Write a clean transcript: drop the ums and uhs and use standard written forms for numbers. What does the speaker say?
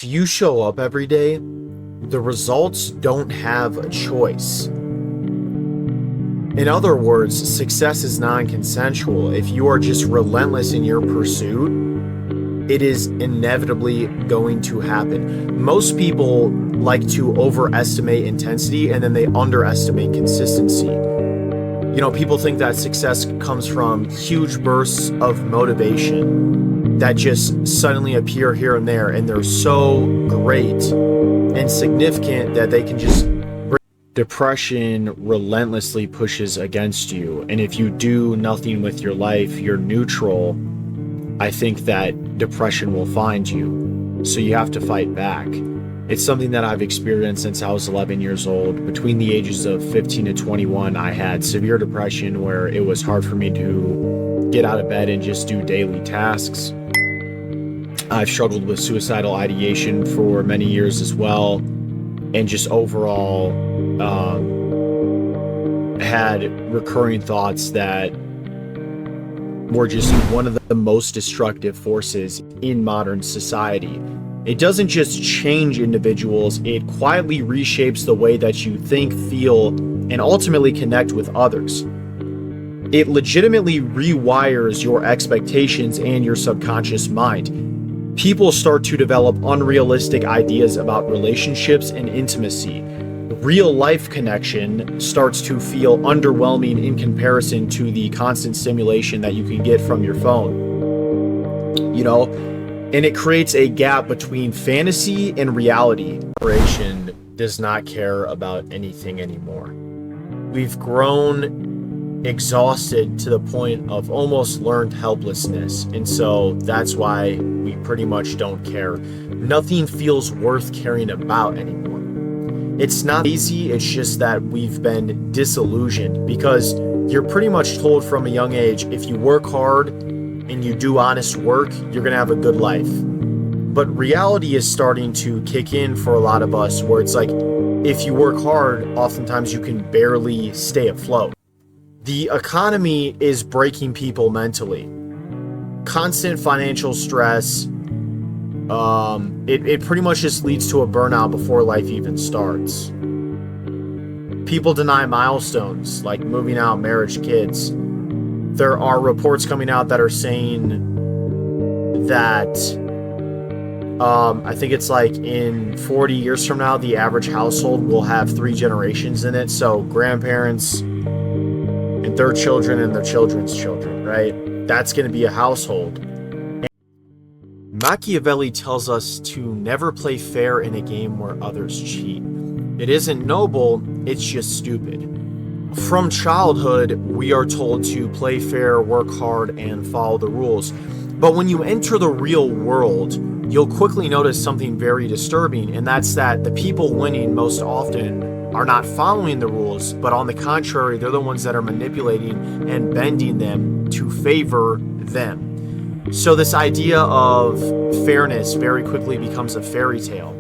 If you show up every day, the results don't have a choice. In other words, success is non-consensual. If you are just relentless in your pursuit, it is inevitably going to happen. Most people like to overestimate intensity and then they underestimate consistency. People think that success comes from huge bursts of motivation that just suddenly appear here and there, and they're so great and significant that they can just depression relentlessly pushes against you. And if you do nothing with your life, you're neutral, I think that depression will find you. So you have to fight back. It's something that I've experienced since I was 11 years old. Between the ages of 15 to 21, I had severe depression where it was hard for me to get out of bed and just do daily tasks. I've struggled with suicidal ideation for many years as well, and just overall had recurring thoughts that were just one of the most destructive forces in modern society. It doesn't just change individuals, it quietly reshapes the way that you think, feel, and ultimately connect with others. It legitimately rewires your expectations and your subconscious mind. People start to develop unrealistic ideas about relationships and intimacy. Real life connection starts to feel underwhelming in comparison to the constant stimulation that you can get from your phone. And it creates a gap between fantasy and reality. Generation does not care about anything anymore. We've grown exhausted to the point of almost learned helplessness, and so that's why we pretty much don't care. Nothing feels worth caring about anymore. It's not easy, it's just that we've been disillusioned, because you're pretty much told from a young age, if you work hard and you do honest work, you're gonna have a good life. But reality is starting to kick in for a lot of us, where it's like, if you work hard, oftentimes you can barely stay afloat. The economy is breaking people mentally. Constant financial stress, it pretty much just leads to a burnout before life even starts. People deny milestones like moving out, marriage, kids. There are reports coming out that are saying that I think it's like in 40 years from now, the average household will have 3 generations in it. So grandparents and their children and their children's children, right? That's going to be a household. Machiavelli tells us to never play fair in a game where others cheat. It isn't noble, it's just stupid. From childhood, we are told to play fair, work hard, and follow the rules. But when you enter the real world, you'll quickly notice something very disturbing, and that's that the people winning most often are not following the rules, but on the contrary, they're the ones that are manipulating and bending them to favor them. So this idea of fairness very quickly becomes a fairy tale.